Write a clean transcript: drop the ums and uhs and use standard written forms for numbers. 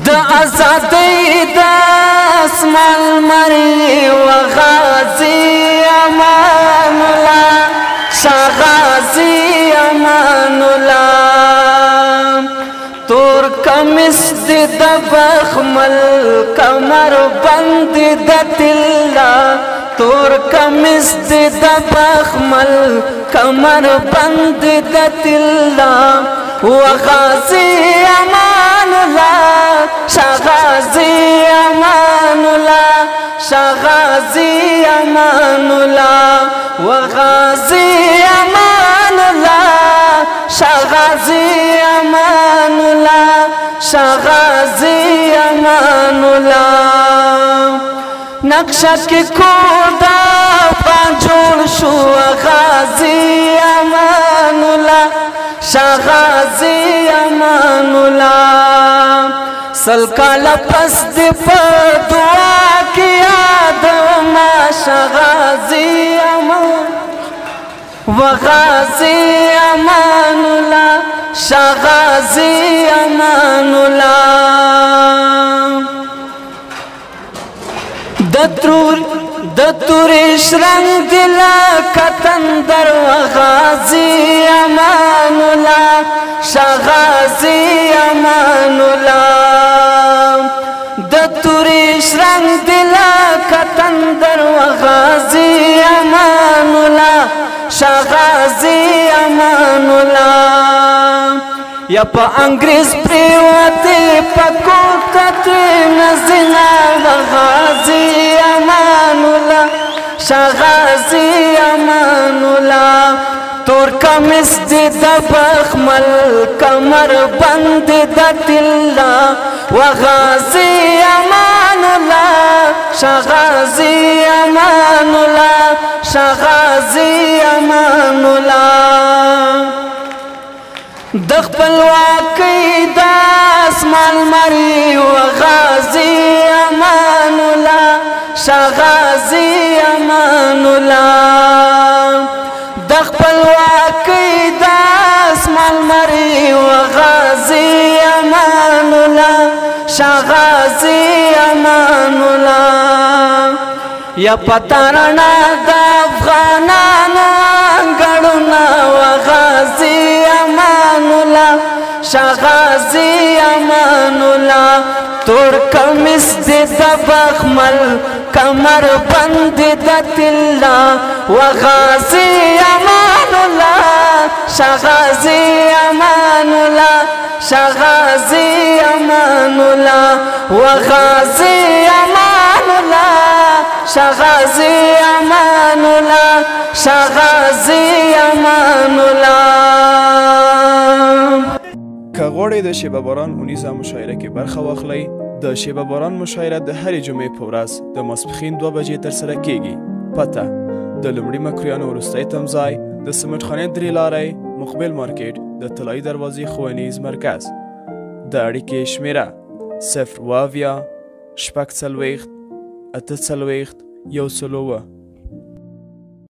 د ازادۍ د اسمان مري و غازي امان الله شاه غازي امان الله تور کمیس دی د بخمل کمر بند د تلا تور کمیس دی د بخمل کمر بند د تلا و غازي امان الله شاه غازي امان الله شاه غازي امان الله و غازي امان الله شاه غازي امان الله شاه غازي امان الله نقشه کې کودا پنجول شو غازي امان الله شاه غازي امان الله سل کاله پس دې په دعا کې یاد ما شاه غازي امان و غازي امان الله شاه غازي امان الله د تورش رنگ دلا کتندر و غازي امان الله شاه غازي امان الله د تورش رنگ دلا کتندر و غازي امان الله شاه غازي امان الله یا پا انگریز پریواتی پا کوتتی نزینا و غازی امان اللہ شاه غازی امان اللہ تور کمیس دی دا بخمل کمر بند دا تلا و غازی امان اللہ شاه غازی امان اللہ شاه غازی امان اللہ د خپلواکۍ د اسمان مري و غازي امان الله شاه غازي امان الله د خپلواکۍ د اسمان مري و غازي امان الله شاه غازي امان الله یا پتارنا د افغانانو انګړونه و غازي امان الله شاه غازي امان الله تور کمیس دی د بخمل کمر بند د تلا و غازي امان الله شاه غازي امان الله شاه غازي امان الله و غازي امان الله شاه غازي امان الله شاه غازي امان الله که غواړئ د شیبه باران اونیزه مشاعره کې برخه واخلئ د شیبه باران مشاعره د هرې جمعې په ورځ د ماسپښین 2 بجې ترسره کیږي پته د لومړي مکرویانو وروستی تمځای د سمټخانې درې لارۍ مقبل مارکیټ د طلایي دروازې ښوونیز مرکز د اړیکې شمیره 0 اویا شپږ څلوېښت اته څلوېښت یو سل اووه